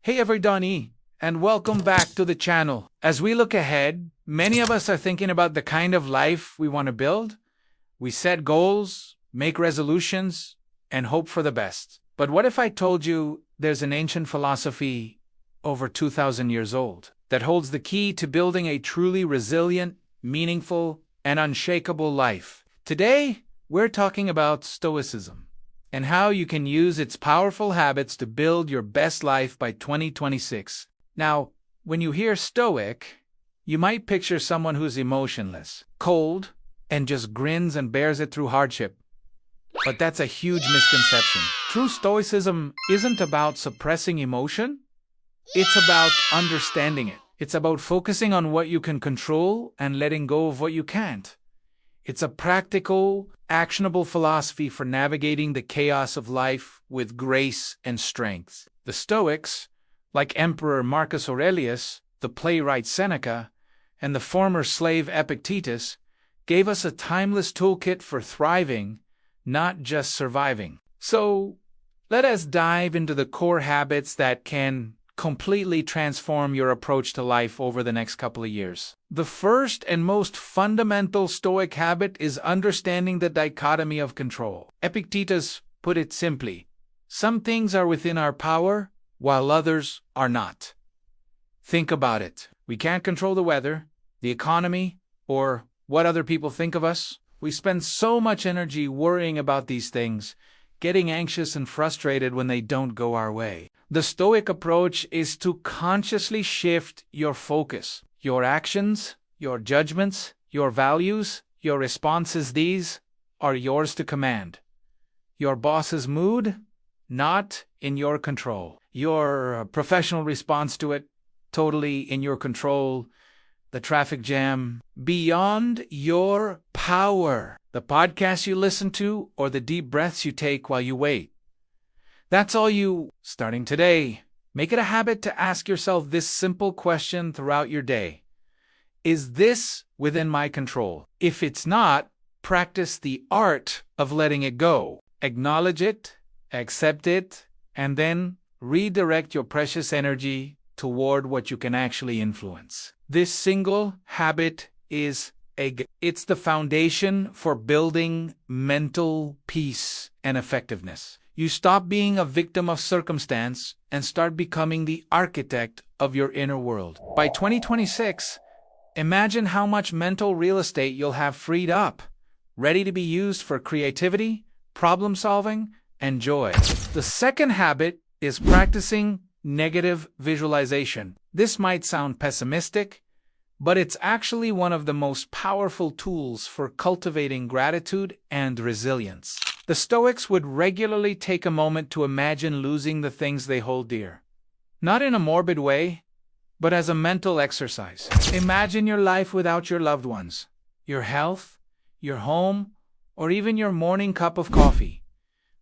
Hey everybody, and welcome back to the channel. As we look ahead, many of us are thinking about the kind of life we want to build. We set goals, make resolutions, and hope for the best. But what if I told you there's an ancient philosophy over 2,000 years old that holds the key to building a truly resilient, meaningful, and unshakable life? Today, we're talking about Stoicism and how you can use its powerful habits to build your best life by 2026. Now, when you hear Stoic, you might picture someone who's emotionless, cold, and just grins and bears it through hardship. But that's a huge misconception. True Stoicism isn't about suppressing emotion. It's about understanding it. It's about focusing on what you can control and letting go of what you can't. It's a practical, actionable philosophy for navigating the chaos of life with grace and strength. The Stoics, like Emperor Marcus Aurelius, the playwright Seneca, and the former slave Epictetus, gave us a timeless toolkit for thriving, not just surviving. So, let us dive into the core habits that can completely transform your approach to life over the next couple of years. The first and most fundamental Stoic habit is understanding the dichotomy of control. Epictetus put it simply: some things are within our power, while others are not. Think about it. We can't control the weather, the economy, or what other people think of us. We spend so much energy worrying about these things, getting anxious and frustrated when they don't go our way. The Stoic approach is to consciously shift your focus. Your actions, your judgments, your values, your responses, these are yours to command. Your boss's mood, not in your control. Your professional response to it, totally in your control. The traffic jam, beyond your power. The podcast you listen to or the deep breaths you take while you wait. That's all you. Starting today, make it a habit to ask yourself this simple question throughout your day. Is this within my control? If it's not, practice the art of letting it go. Acknowledge it, accept it, and then redirect your precious energy toward what you can actually influence. This single habit is it's the foundation for building mental peace and effectiveness. You stop being a victim of circumstance and start becoming the architect of your inner world. By 2026, imagine how much mental real estate you'll have freed up, ready to be used for creativity, problem solving, and joy. The second habit is practicing negative visualization. This might sound pessimistic, but it's actually one of the most powerful tools for cultivating gratitude and resilience. The Stoics would regularly take a moment to imagine losing the things they hold dear. Not in a morbid way, but as a mental exercise. Imagine your life without your loved ones, your health, your home, or even your morning cup of coffee.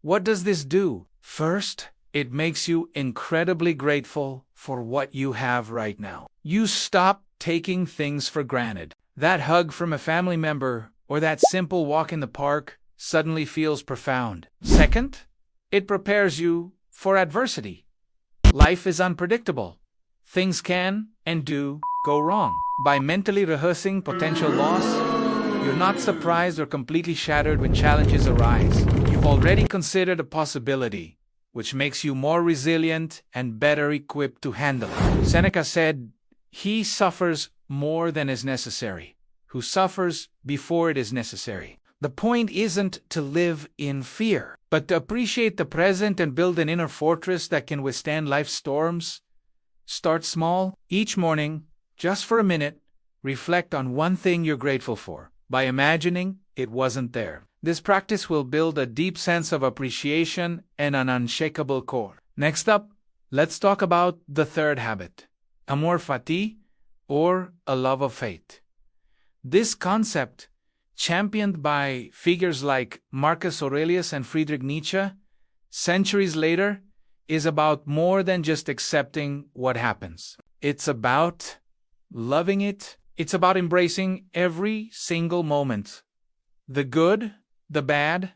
What does this do? First, it makes you incredibly grateful for what you have right now. You stop taking things for granted. That hug from a family member or that simple walk in the park suddenly feels profound. Second, it prepares you for adversity. Life is unpredictable. Things can and do go wrong. By mentally rehearsing potential loss, you're not surprised or completely shattered when challenges arise. You've already considered a possibility, which makes you more resilient and better equipped to handle it. Seneca said, "He suffers more than is necessary, who suffers before it is necessary." The point isn't to live in fear, but to appreciate the present and build an inner fortress that can withstand life's storms. Start small. Each morning, just for a minute, reflect on one thing you're grateful for, by imagining it wasn't there. This practice will build a deep sense of appreciation and an unshakable core. Next up, let's talk about the third habit, amor fati, or a love of fate. This concept, championed by figures like Marcus Aurelius and Friedrich Nietzsche, centuries later, is about more than just accepting what happens. It's about loving it. It's about embracing every single moment, the good, the bad,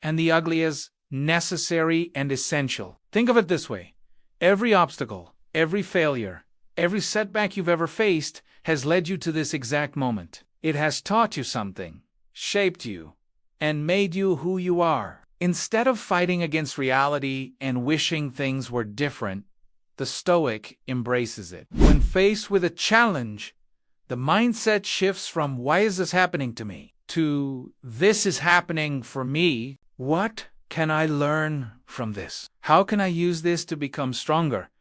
and the ugly, as necessary and essential. Think of it this way. Every obstacle, Every failure, every setback you've ever faced has led you to this exact moment. It has taught you something, shaped you, and made you who you are. Instead of fighting against reality and wishing things were different, the Stoic embraces it. When faced with a challenge, the mindset shifts from "why is this happening to me?" to "this is happening for me. What can I learn from this? How can I use this to become stronger?"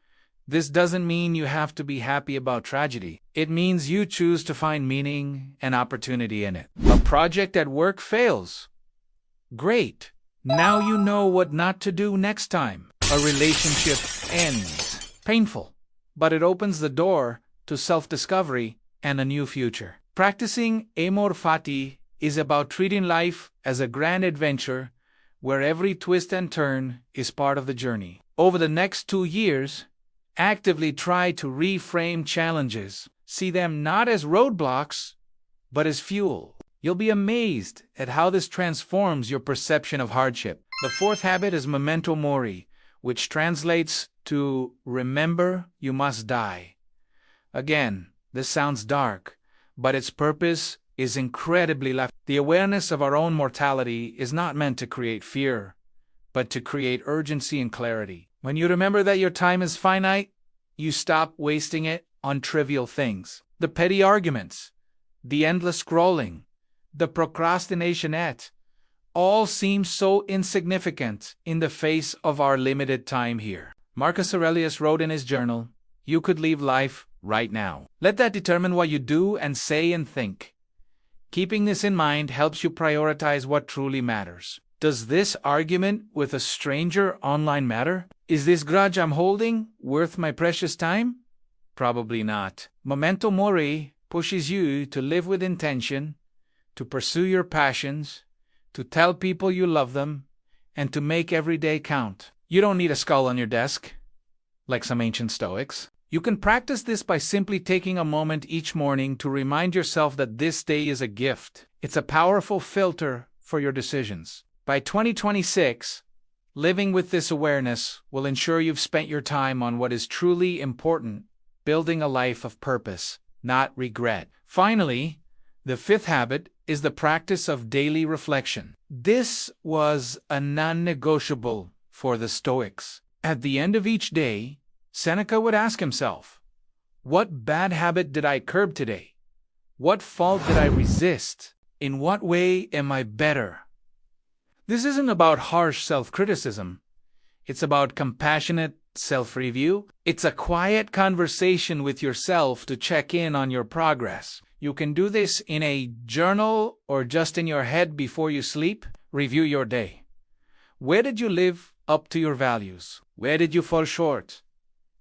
This doesn't mean you have to be happy about tragedy. It means you choose to find meaning and opportunity in it. A project at work fails. Great. Now you know what not to do next time. A relationship ends. Painful. But it opens the door to self-discovery and a new future. Practicing amor fati is about treating life as a grand adventure where every twist and turn is part of the journey. Over the next 2 years, actively try to reframe challenges. See them not as roadblocks, but as fuel. You'll be amazed at how this transforms your perception of hardship. The fourth habit is memento mori, which translates to remember you must die. Again, this sounds dark, but its purpose is incredibly left. The awareness of our own mortality is not meant to create fear, but to create urgency and clarity. When you remember that your time is finite, you stop wasting it on trivial things. The petty arguments, the endless scrolling, the procrastination all seem so insignificant in the face of our limited time here. Marcus Aurelius wrote in his journal, "You could leave life right now." Let that determine what you do and say and think. Keeping this in mind helps you prioritize what truly matters. Does this argument with a stranger online matter? Is this grudge I'm holding worth my precious time? Probably not. Memento mori pushes you to live with intention, to pursue your passions, to tell people you love them, and to make every day count. You don't need a skull on your desk, like some ancient Stoics. You can practice this by simply taking a moment each morning to remind yourself that this day is a gift. It's a powerful filter for your decisions. By 2026, living with this awareness will ensure you've spent your time on what is truly important, building a life of purpose, not regret. Finally, the fifth habit is the practice of daily reflection. This was a non-negotiable for the Stoics. At the end of each day, Seneca would ask himself, "What bad habit did I curb today? What fault did I resist? In what way am I better?" This isn't about harsh self-criticism. It's about compassionate self-review. It's a quiet conversation with yourself to check in on your progress. You can do this in a journal or just in your head before you sleep. Review your day. Where did you live up to your values? Where did you fall short?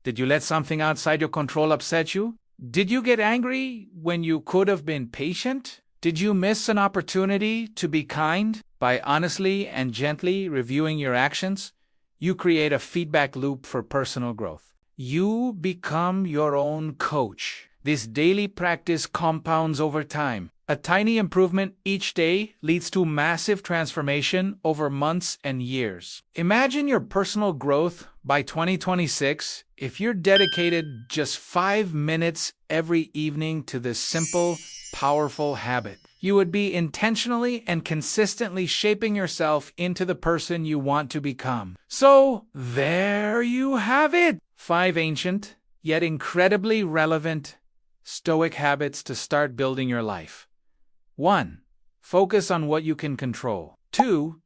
Did you let something outside your control upset you? Did you get angry when you could have been patient? Did you miss an opportunity to be kind? By honestly and gently reviewing your actions, you create a feedback loop for personal growth. You become your own coach. This daily practice compounds over time. A tiny improvement each day leads to massive transformation over months and years. Imagine your personal growth by 2026 if you're dedicated just 5 minutes every evening to this simple, powerful habit. You would be intentionally and consistently shaping yourself into the person you want to become. So, there you have it! 5 ancient, yet incredibly relevant, Stoic habits to start building your life. 1. Focus on what you can control. 2.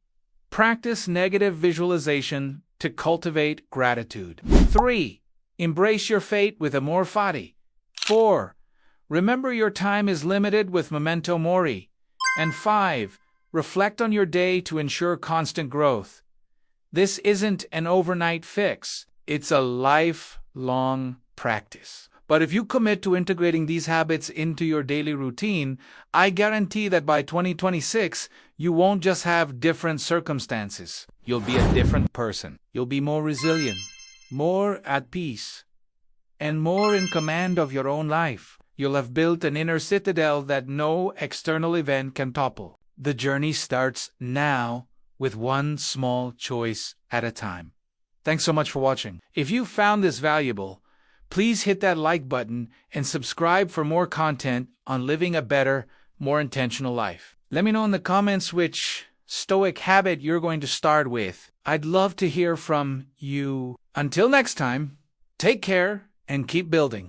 Practice negative visualization to cultivate gratitude. 3. Embrace your fate with amor fati. 4. Remember your time is limited with memento mori. And 5. Reflect on your day to ensure constant growth. This isn't an overnight fix. It's a lifelong practice. But if you commit to integrating these habits into your daily routine, I guarantee that by 2026, you won't just have different circumstances. You'll be a different person. You'll be more resilient, more at peace, and more in command of your own life. You'll have built an inner citadel that no external event can topple. The journey starts now with one small choice at a time. Thanks so much for watching. If you found this valuable, Please hit that like button and subscribe for more content on living a better, more intentional life. Let me know in the comments which Stoic habit you're going to start with. I'd love to hear from you. Until next time, take care and keep building.